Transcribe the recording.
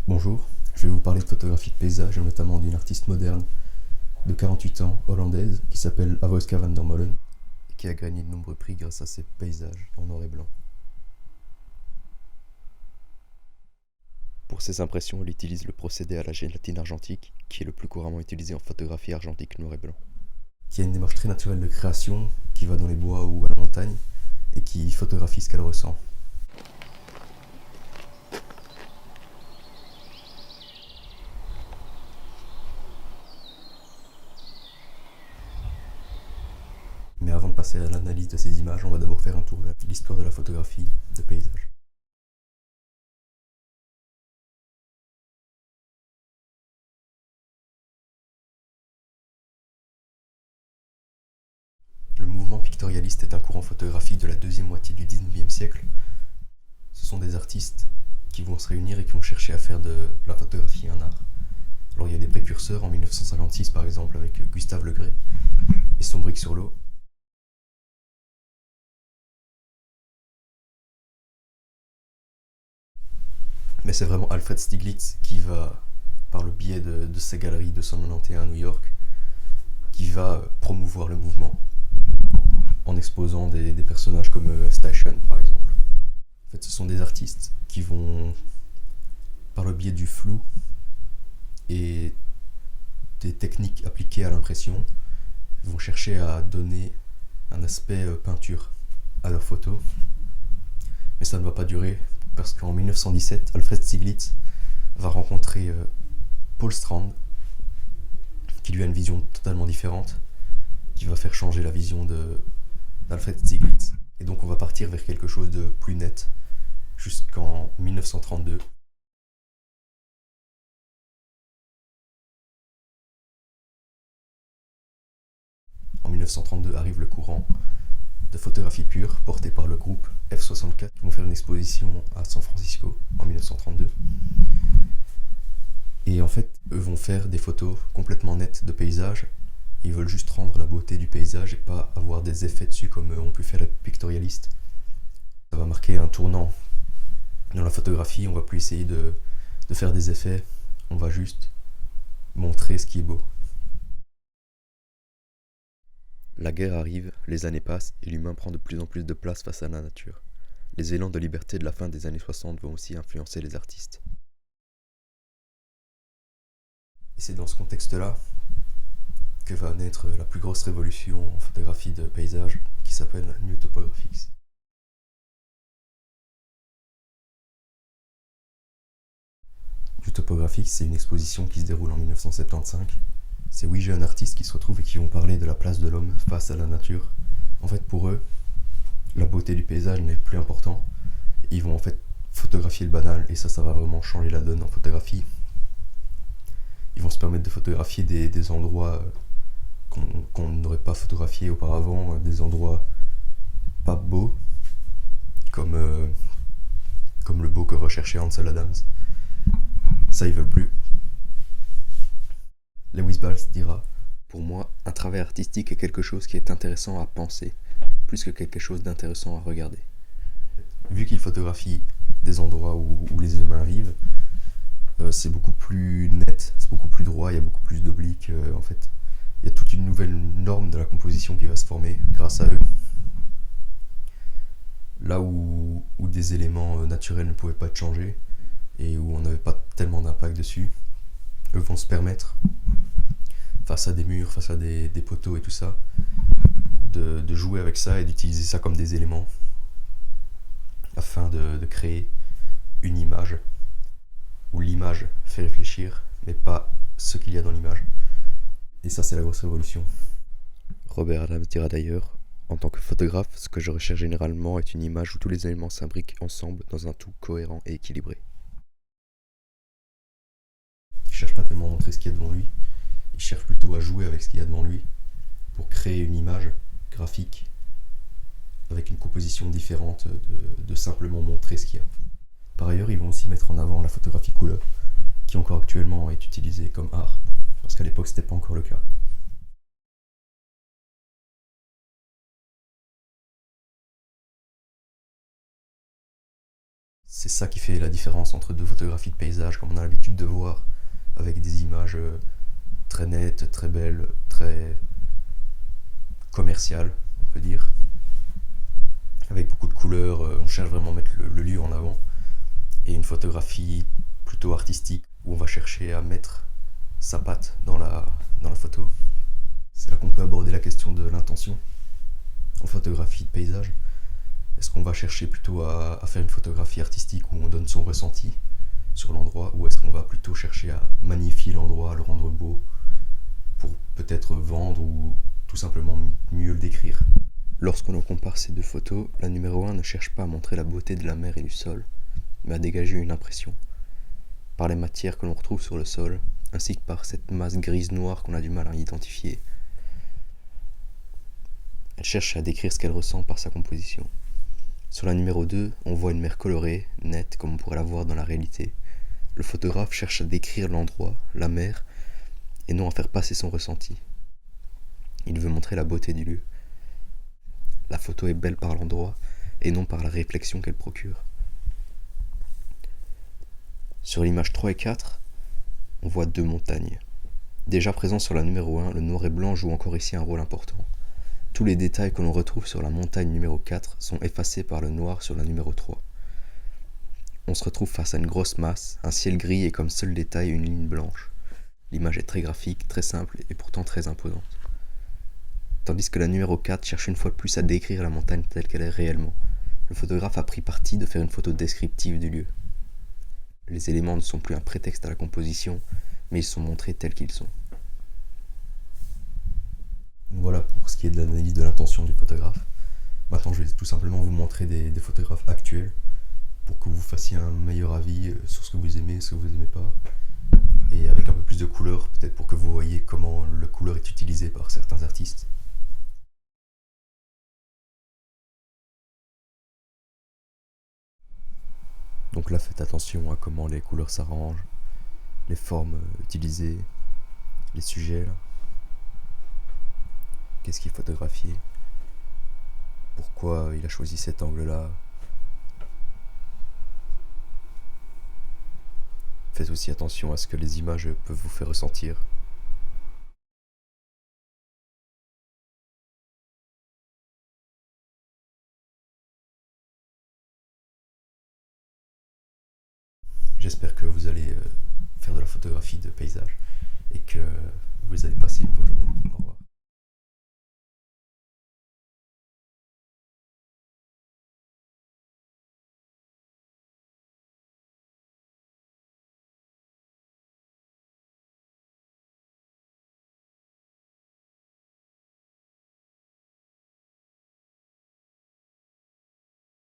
Bonjour, je vais vous parler de photographie de paysage et notamment d'une artiste moderne de 48 ans, hollandaise, qui s'appelle Avoiska van der Molen et qui a gagné de nombreux prix grâce à ses paysages en noir et blanc. Pour ses impressions, elle utilise le procédé à la gélatine argentique, qui est le plus couramment utilisé en photographie argentique noir et blanc. Qui a une démarche très naturelle de création, qui va dans les bois ou à la montagne, et qui photographie ce qu'elle ressent. Mais avant de passer à l'analyse de ces images, on va d'abord faire un tour vers l'histoire de la photographie de paysage. Le mouvement pictorialiste est un courant photographique de la deuxième moitié du 19e siècle. Ce sont des artistes qui vont se réunir et qui vont chercher à faire de la photographie un art. Alors il y a des précurseurs en 1956 par exemple avec Gustave Le Gray et son Brique sur l'eau. Mais c'est vraiment Alfred Stieglitz qui va, par le biais de ses galeries de 191 à New York, qui va promouvoir le mouvement en exposant des personnages comme Station par exemple. En fait, ce sont des artistes qui vont, par le biais du flou et des techniques appliquées à l'impression, vont chercher à donner un aspect peinture à leurs photos. Mais ça ne va pas durer parce qu'en 1917, Alfred Stieglitz va rencontrer Paul Strand, qui lui a une vision totalement différente, qui va faire changer la vision d'Alfred Stieglitz. Et donc on va partir vers quelque chose de plus net jusqu'en 1932. En 1932 arrive le courant de photographie pure porté par le groupe F64 qui vont faire une exposition à San Francisco en 1932. Et en fait, eux vont faire des photos complètement nettes de paysages. Ils veulent juste rendre la beauté du paysage et pas avoir des effets dessus comme ont pu faire les pictorialistes. Ça va marquer un tournant dans la photographie. On va plus essayer de faire des effets. On va juste montrer ce qui est beau. La guerre arrive, les années passent et l'humain prend de plus en plus de place face à la nature. Les élans de liberté de la fin des années 60 vont aussi influencer les artistes. Et c'est dans ce contexte-là que va naître la plus grosse révolution en photographie de paysage qui s'appelle New Topographics. New Topographics, c'est une exposition qui se déroule en 1975. C'est 8 jeunes artistes qui se retrouvent et qui vont parler de la place de l'homme face à la nature. En fait, pour eux, la beauté du paysage n'est plus important. Ils vont en fait photographier le banal et ça va vraiment changer la donne en photographie. Ils vont se permettre de photographier des endroits qu'on n'aurait pas photographiés auparavant, des endroits pas beaux, comme le beau que recherchait Ansel Adams. Ça, ils veulent plus. Lewis Bals dira: pour moi, un travail artistique est quelque chose qui est intéressant à penser, plus que quelque chose d'intéressant à regarder. Vu qu'il photographie des endroits où les humains vivent, c'est beaucoup plus net, c'est beaucoup plus droit, il y a beaucoup plus d'obliques. En fait, il y a toute une nouvelle norme de la composition qui va se former grâce à eux. Là où des éléments naturels ne pouvaient pas être changés et où on n'avait pas tellement d'impact dessus, eux vont se permettre, face à des murs, face à des poteaux et tout ça, de jouer avec ça et d'utiliser ça comme des éléments afin de créer une image où l'image fait réfléchir, mais pas ce qu'il y a dans l'image. Et ça, c'est la grosse révolution. Robert Adams dira d'ailleurs: en tant que photographe, ce que je recherche généralement est une image où tous les éléments s'imbriquent ensemble dans un tout cohérent et équilibré. Il cherche pas tellement à montrer ce qu'il y a devant lui, il cherche plutôt à jouer avec ce qu'il y a devant lui pour créer une image graphique avec une composition différente de simplement montrer ce qu'il y a. Par ailleurs, ils vont aussi mettre en avant la photographie couleur, qui encore actuellement est utilisée comme art, parce qu'à l'époque c'était pas encore le cas. C'est ça qui fait la différence entre deux photographies de paysage, comme on a l'habitude de voir, avec des images très nettes, très belles, très commerciales, on peut dire, avec beaucoup de couleurs, on cherche vraiment à mettre le lieu en avant, et une photographie plutôt artistique, où on va chercher à mettre sa patte dans la photo. C'est là qu'on peut aborder la question de l'intention en photographie de paysage. Est-ce qu'on va chercher plutôt à faire une photographie artistique où on donne son ressenti sur l'endroit, ou est-ce qu'on va plutôt chercher à magnifier l'endroit, à le rendre beau, pour peut-être vendre ou tout simplement mieux le décrire? Lorsqu'on compare ces deux photos, la numéro 1 ne cherche pas à montrer la beauté de la mer et du sol, mais à dégager une impression, par les matières que l'on retrouve sur le sol, ainsi que par cette masse grise-noire qu'on a du mal à identifier. Elle cherche à décrire ce qu'elle ressent par sa composition. Sur la numéro 2, on voit une mer colorée, nette, comme on pourrait la voir dans la réalité. Le photographe cherche à décrire l'endroit, la mer, et non à faire passer son ressenti. Il veut montrer la beauté du lieu. La photo est belle par l'endroit, et non par la réflexion qu'elle procure. Sur l'image 3 et 4, on voit deux montagnes. Déjà présent sur la numéro 1, le noir et blanc joue encore ici un rôle important. Tous les détails que l'on retrouve sur la montagne numéro 4 sont effacés par le noir sur la numéro 3. On se retrouve face à une grosse masse, un ciel gris et comme seul détail une ligne blanche. L'image est très graphique, très simple et pourtant très imposante. Tandis que la numéro 4 cherche une fois de plus à décrire la montagne telle qu'elle est réellement. Le photographe a pris parti de faire une photo descriptive du lieu. Les éléments ne sont plus un prétexte à la composition, mais ils sont montrés tels qu'ils sont. Voilà pour ce qui est de l'analyse de l'intention du photographe. Maintenant, je vais tout simplement vous montrer des photographes actuels pour que vous fassiez un meilleur avis sur ce que vous aimez, ce que vous n'aimez pas, et avec un peu plus de couleur, peut-être pour que vous voyez comment la couleur est utilisée par certains artistes. Donc là, faites attention à comment les couleurs s'arrangent, les formes utilisées, les sujets là. Qu'est-ce qu'il est photographié? Pourquoi il a choisi cet angle-là? Faites aussi attention à ce que les images peuvent vous faire ressentir. J'espère que vous allez faire de la photographie de paysage et que vous allez passer une bonne journée. Au revoir.